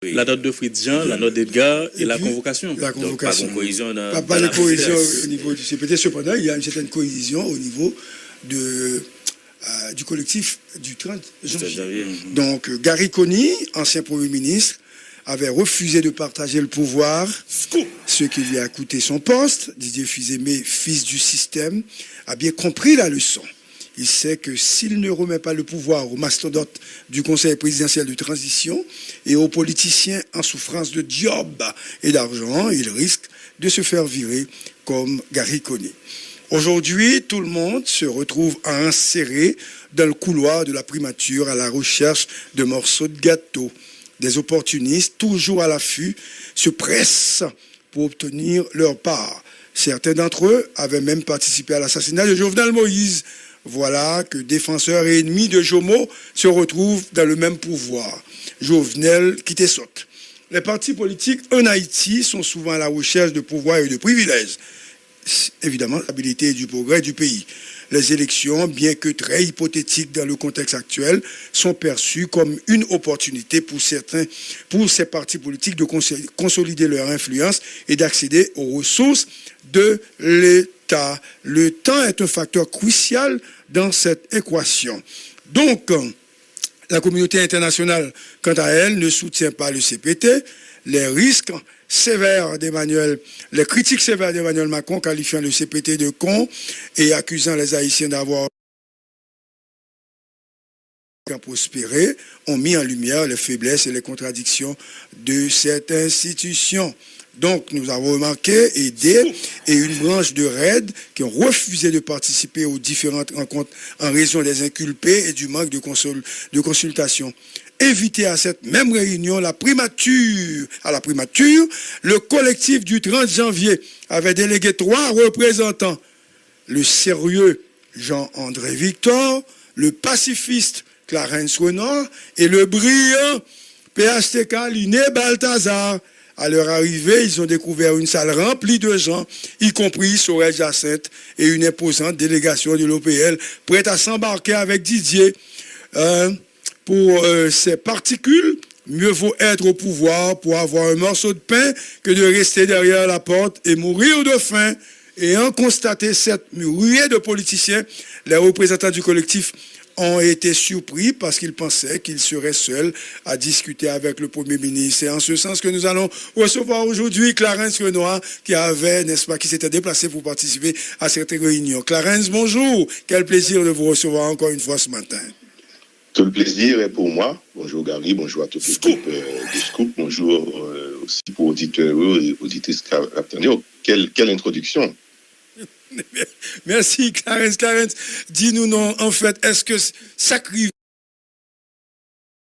Oui. La note de Fridjan, la note d'Edgar et la convocation. La convocation. Donc, pas de cohésion pas de cohésion au niveau du CPT. Cependant, il y a une certaine cohésion au niveau du collectif du 30 janvier. Donc, Gary Coney, ancien Premier ministre, avait refusé de partager le pouvoir, ce qui lui a coûté son poste. Didier Fils-Aimé, fils du système, a bien compris la leçon. Il sait que s'il ne remet pas le pouvoir aux mastodontes du Conseil présidentiel de transition et aux politiciens en souffrance de job et d'argent, il risque de se faire virer comme Gary Coney. Aujourd'hui, tout le monde se retrouve enserré dans le couloir de la primature à la recherche de morceaux de gâteau. Des opportunistes, toujours à l'affût, se pressent pour obtenir leur part. Certains d'entre eux avaient même participé à l'assassinat de Jovenel Moïse. Voilà que défenseurs et ennemis de Jomo se retrouvent dans le même pouvoir. Jovenel qui te saute. Les partis politiques en Haïti sont souvent à la recherche de pouvoir et de privilèges. Évidemment, la stabilité et du progrès du pays. Les élections, bien que très hypothétiques dans le contexte actuel, sont perçues comme une opportunité pour ces partis politiques de consolider leur influence et d'accéder aux ressources de l'État. Le temps est un facteur crucial dans cette équation. Donc, la communauté internationale, quant à elle, ne soutient pas le CPT. Les critiques sévères d'Emmanuel Macron qualifiant le CPT de con et accusant les Haïtiens d'avoir prospéré ont mis en lumière les faiblesses et les contradictions de cette institution. Donc, nous avons remarqué, aidé, et une branche de RAID qui ont refusé de participer aux différentes rencontres en raison des inculpés et du manque de consultation. Invité à cette même réunion, à la primature, le collectif du 30 janvier avait délégué 3 représentants. Le sérieux Jean-André Victor, le pacifiste Clarence Renard et le brillant PHTK Liné Balthazar. À leur arrivée, ils ont découvert une salle remplie de gens, y compris Sorel Jacinthe et une imposante délégation de l'OPL prête à s'embarquer avec Didier. Pour ces particules, mieux vaut être au pouvoir pour avoir un morceau de pain que de rester derrière la porte et mourir de faim. Ayant constaté cette ruée de politiciens, les représentants du collectif ont été surpris parce qu'ils pensaient qu'ils seraient seuls à discuter avec le Premier ministre. C'est en ce sens que nous allons recevoir aujourd'hui Clarence Renoir qui s'était déplacé pour participer à cette réunion. Clarence, bonjour. Quel plaisir de vous recevoir encore une fois ce matin. Tout le plaisir est pour moi. Bonjour Gary, bonjour à toute l'équipe de Scoop. Bonjour aussi pour auditeurs et auditrices Captain. Quelle introduction. Merci Clarence. Dis-nous non, en fait, est-ce que ça crive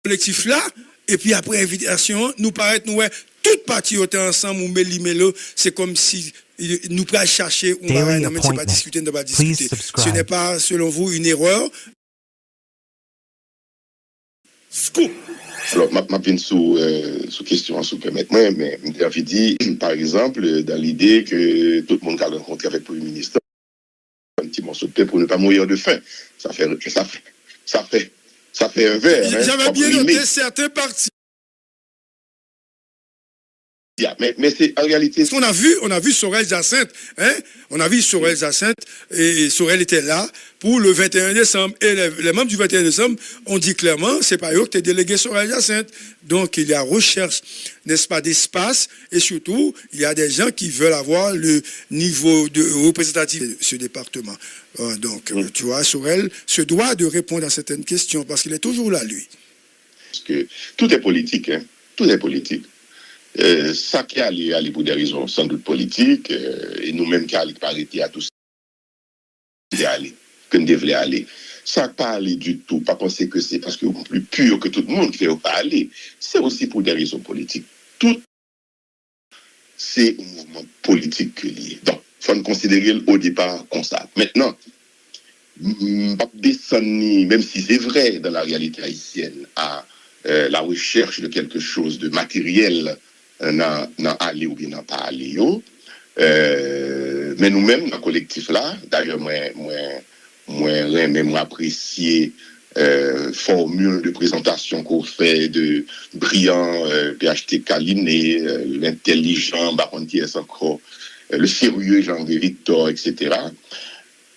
collectif là et puis après invitation, nous paraît nous toute partie ensemble ou mélo, c'est comme si nous pas chercher on va non mais c'est pas discuter, ne pas discuter. Ce n'est pas selon vous une erreur. Scoop. Alors, je viens sous question, si vous permettez, mais j'avais dit, par exemple, dans l'idée que tout le monde a rencontré avec le Premier ministre, un petit morceau de pain pour ne pas mourir de faim. Ça fait un verre. J'avais bien noté certains partis. Mais c'est en réalité. Parce qu'on a vu Sorel Jacinthe, on a vu Sorel Jacinthe et Sorel était là pour le 21 décembre. Et les membres du 21 décembre ont dit clairement, c'est pas eux qui t'es délégué Sorel Jacinthe. Donc il y a recherche, n'est-ce pas, d'espace et surtout il y a des gens qui veulent avoir le niveau de représentatif de ce département. Donc tu vois, Sorel se doit de répondre à certaines questions parce qu'il est toujours là, lui. Parce que tout est politique, tout est politique. Ça qui allait pour des raisons sans doute politiques, et nous-mêmes qui allons arrêter à tout ça, que nous devons aller. Ça n'a pas allé du tout, pas penser que c'est parce que vous êtes plus pur que tout le monde qui ne veut pas aller. C'est aussi pour des raisons politiques. Tout, c'est un mouvement politique que lié. Donc, il faut nous considérer au départ comme ça. Maintenant, pas descendre, même si c'est vrai dans la réalité haïtienne, à la recherche de quelque chose de matériel, dans aller ou bien dans pas aller. Mais nous-mêmes, dans le collectif là, d'ailleurs, moi apprécié formule de présentation qu'on fait de brillant PhD Caliné, l'intelligent Baron Thiès encore, le sérieux Jean-André Victor, etc.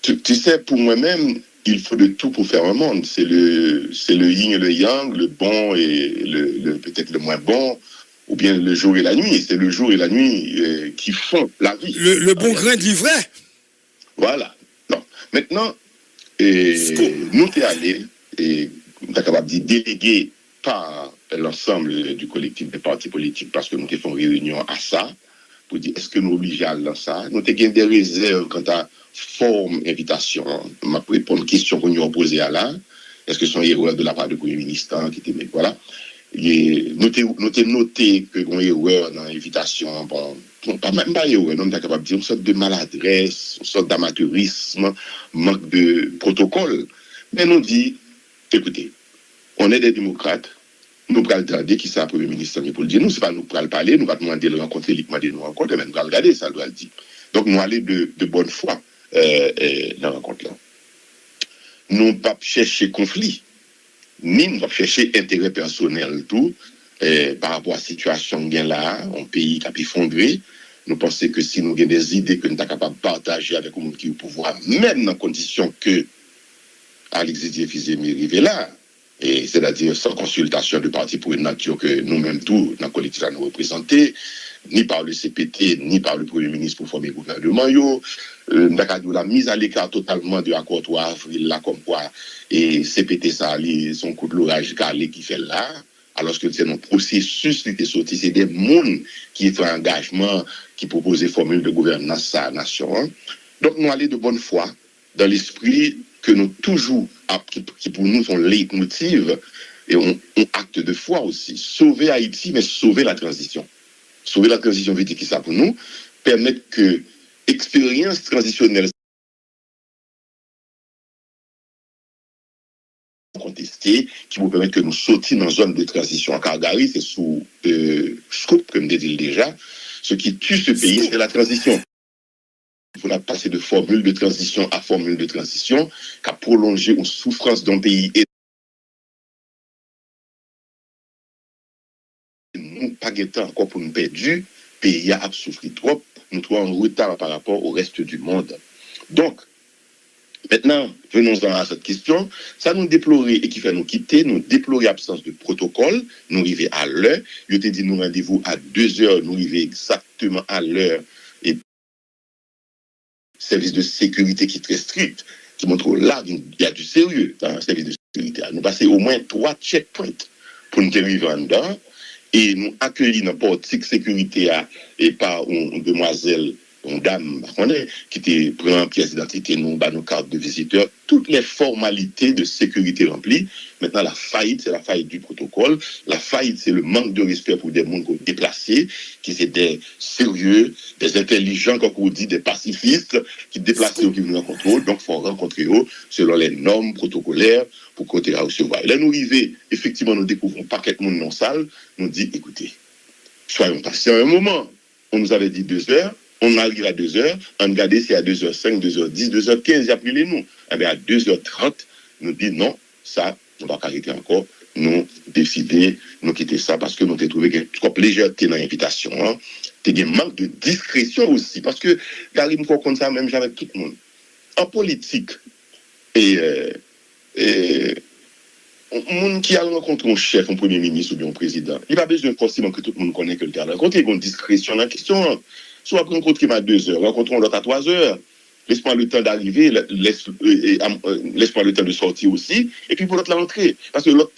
Tu sais, pour moi-même, il faut de tout pour faire un monde. C'est le yin et le yang, le bon et peut-être le moins bon, ou bien le jour et la nuit. C'est le jour et la nuit qui font la vie. Le bon grain de livret. Voilà. Non. Maintenant, nous t'es allés, et nous sommes capables de déléguer par l'ensemble du collectif des partis politiques, parce que nous avons fait une réunion à ça, pour dire est-ce que nous obligés à ça. Nous avons des réserves quant à forme invitation. Je vais répondre aux questions qu'on nous a posées à là. Est-ce que c'est une erreur de la part du Premier ministre qui était, voilà. Nous avons noté que une erreur dans l'invitation, bon, pas même pas erreur, nous sommes capables de dire une sorte de maladresse, une sorte d'amateurisme, manque de protocole. Mais nous dit, écoutez, on est des démocrates, nous allons regarder qui c'est le Premier ministre pour le dire. Nous, ce n'est pas nous pour le parler, nous allons demander de le rencontrer, il demander de nous rencontrer, mais nous allons regarder, ça doit le dire. Donc, nous allons de bonne foi dans la rencontre-là. Nous ne pas chercher conflit, ni nous pas chercher intérêt personnel, tout, par rapport à la situation qu'il y a là, un pays qui a effondré. Nous pensons que si nous avons des idées que nous sommes capables de partager avec le monde qui est au pouvoir, même dans condition que Alexis Diefizé-Mé arrive là, et c'est-à-dire sans consultation de parti pour une nature que nous-mêmes tous, dans le collectif, nous représenter, ni par le CPT, ni par le Premier ministre pour former le gouvernement. La mise à l'écart totalement de l'accord 3 avril, là, comme quoi, et CPT, ça, son coup de l'orage calé qui fait là, alors que c'est un processus qui est sorti, c'est des mondes qui font engagement, qui proposent des formules de gouvernance à la nation. Donc, nous allons de bonne foi, dans l'esprit que nous toujours, qui pour nous sont leitmotiv, et on acte de foi aussi. Sauver Haïti, mais sauver la transition. Sauver la transition veut dire qui ça pour nous? Permettre que expérience transitionnelle contestée, qui vous permettre que nous sortions dans une zone de transition. En Calgary, c'est sous scoop, comme je dit déjà. Ce qui tue ce pays, c'est la transition. Il faut passer de formule de transition à formule de transition, qui a prolongé une souffrance d'un pays. Et nous, pas de temps encore pour nous perdre. Le pays a souffert trop, nous trouvons en retard par rapport au reste du monde. Donc, maintenant, venons-en à cette question. Ça nous déplorer et qui fait nous quitter, nous déplorer l'absence de protocole, nous arriver à l'heure. Je t'ai dit, nous rendez-vous à 2 heures, nous arriver exactement à l'heure. Et service de sécurité qui est très strict, qui montre là, il y a du sérieux dans le service de sécurité. Nous passons au moins 3 checkpoints pour nous arriver en dedans et nous accueillir dans la portique sécurité et par une demoiselle, une dame, qui était pris en pièce d'identité, nous, nos cartes de visiteurs, toutes les formalités de sécurité remplies. Maintenant, la faillite, c'est la faillite du protocole. La faillite, c'est le manque de respect pour des mondes déplacés, qui c'est des sérieux, des intelligents, comme on dit, des pacifistes, qui déplacent ou qui veulent en contrôle. Donc, il faut rencontrer eux selon les normes protocolaires pour côté à recevoir. Et là, nous arrivons, effectivement, nous découvrons un paquet de monde dans la salle, nous dit, écoutez, soyons patients un moment. On nous avait dit 2 heures. On arrive à 2 heures, on regarde si à 2h05, 2h10, 2h15, il y a plus les nous. Eh bien, à 2h30, nous dit non, ça, on va arrêter encore. Nous décider, nous quitter ça parce que nous avons trouvé qu'il y a trop de légèreté dans l'invitation. Il y a un manque de discrétion aussi. Parce que, Karim, qu'on compte ça même avec tout le monde. En politique, un monde qui a rencontré un chef, un premier ministre ou bien un président, il n'a pas besoin forcément que tout le monde connaisse que le gars. Quand il y a une discrétion dans la question, soit rencontre qui m'a 2 heures, rencontrons l'autre à 3 heures. Laisse-moi le temps d'arriver, laisse-moi le temps de sortir aussi, et puis pour l'autre l'entrée. Parce que l'autre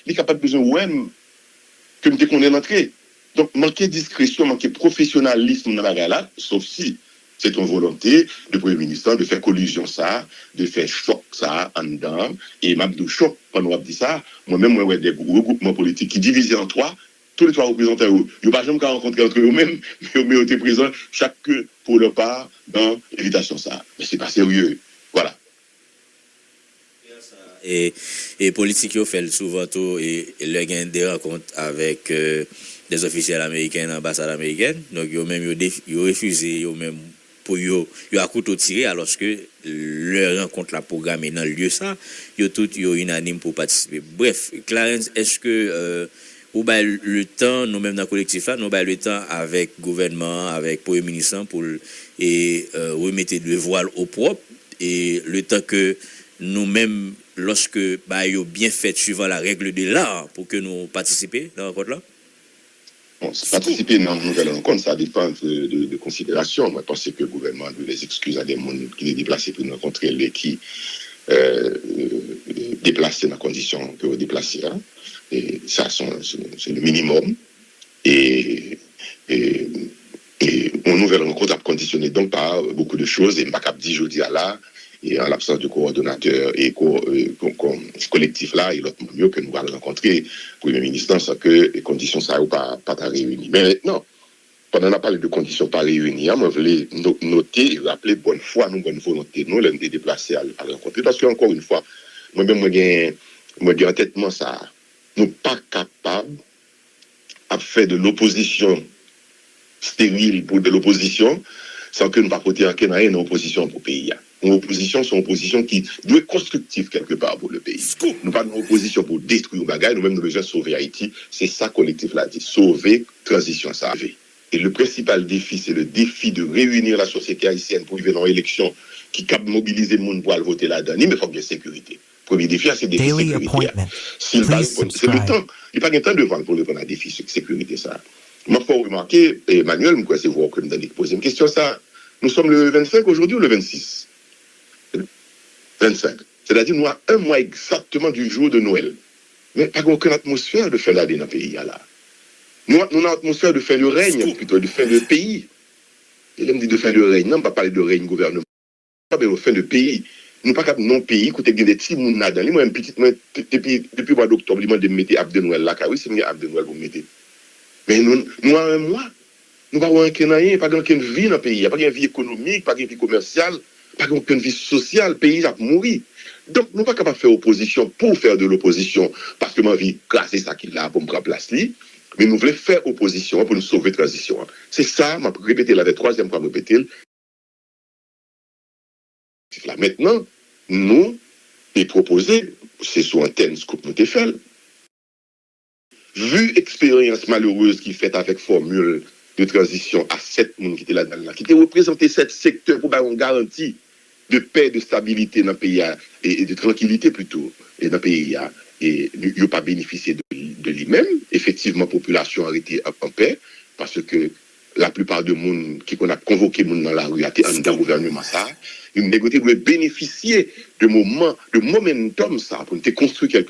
il est capable de besoin même que nous qu'on est l'entrée. Donc, manquer discrétion, manquer professionnalisme dans la gala, sauf si c'est une volonté du Premier ministre de faire collusion ça, de faire choc ça en dedans, et même de choc, quand on a dit ça, moi-même, moi, des regroupements politiques qui divisent en 3, tous les 3 représentants, ils n'ont pas jamais rencontré entre eux-mêmes, mais ils étaient présents, chacun pour leur part, dans l'invitation ça. Mais c'est pas sérieux. Voilà. Et politique, ils font souvent tout, et le gain des rencontres avec des officiels américains, l'ambassade américaine. Donc, ils ont refusé, ils ont même pour eux, ils ont à couteau tiré, alors que leur rencontre la programme dans le lieu ça, yo tout yo unanime pour participer. Bref, Clarence, est-ce que ou ben le temps nous même dans le collectif là, nous ben le temps avec gouvernement, avec premier ministre pour remettre le voile au propre et le temps que nous-mêmes lorsque bah yo bien fait suivant la règle de l'art pour que nous participions dans la rencontre là. Bon, participer dans une nouvelle rencontre, ça dépend de considération. Moi, je pense que le gouvernement doit les excuses à des gens qui les déplacés pour nous rencontrer, les qui déplacés dans les conditions que vous déplacez. Hein. Et ça, c'est le minimum. Et une nouvelle rencontre a conditionné donc par beaucoup de choses. Et Macap dit, je dis à là, et en l'absence de coordonnateur et collectif là, il est mieux que nous allons rencontrer Premier ministre sans que les conditions ça ou pas réunies. Mais non, pendant qu'on a parlé de conditions pas réunies, moi je voulais noter et rappeler bonne foi, nous bonne volonté, nous les déplacer à rencontrer. Parce que encore une fois, moi-même, moi j'ai en tête ça, nous pas capables à faire de l'opposition stérile pour de l'opposition sans que nous ne pas porter en opposition pour le pays. Une opposition, c'est une opposition qui doit être constructive quelque part pour le pays. Nous pas une opposition pour détruire le bagage, nous-mêmes nous besoin de sauver Haïti. C'est ça collectif là dit. Sauver, transition, ça. Et le principal défi, c'est le défi de réunir la société haïtienne pour vivre dans l'élection qui cap mobiliser le monde pour aller voter là-dedans. Mais il faut bien sécurité. Premier défi, c'est le défi de sécurité. C'est le temps. Il n'y a pas de temps de vendre pour répondre à défi de sécurité, ça. Moi, il faut remarquer, Emmanuel, moi, c'est vous que nous allons poser une question, ça. Nous sommes le 25 aujourd'hui ou le 26 25. C'est-à-dire, nous avons un mois exactement du jour de Noël. Mais pas aucune atmosphère de fin d'année dans le pays, là. Nous avons une atmosphère de fin de règne, plutôt de fin de pays. Et là, on dit de fin de règne. Non, on ne va pas parler de règne gouvernement. On va parler de fin de pays. Nous ne pas capable non-pays, écoutez, il y a des petits mouns là-dedans. Moi, depuis le mois d'octobre, je me mettre Abde Noël là, car oui, c'est mieux Abde Noël pour me mettre. Mais nous avons un mois. Nous n'avons rien, pas aucune vie dans le pays. Il n'y a pas de vie économique, pas de vie commerciale. Pas aucune vie sociale, le pays a mouru. Donc, nous ne sommes pas capables de faire opposition pour faire de l'opposition, parce que ma vie, c'est ça qu'il a pour me remplacer, mais nous voulons faire opposition pour nous sauver la transition. C'est ça, je vais répéter la troisième fois, répéter. Maintenant, nous, les proposés, c'est sur antenne, ce que nous avons fait. Vu l'expérience malheureuse qui fait avec formule de transition à 7 personnes qui étaient là-dedans, qui étaient représentés 7 secteurs pour avoir une garantie de paix, de stabilité dans le pays et de tranquillité plutôt dans le pays. Et ils n'ont pas bénéficié de lui-même. Effectivement, la population a été en paix parce que la plupart des gens qui qu'on a convoqué dans la rue a été dans le gouvernement. Ils ont bénéficié de momentum ça pour construire quelque chose.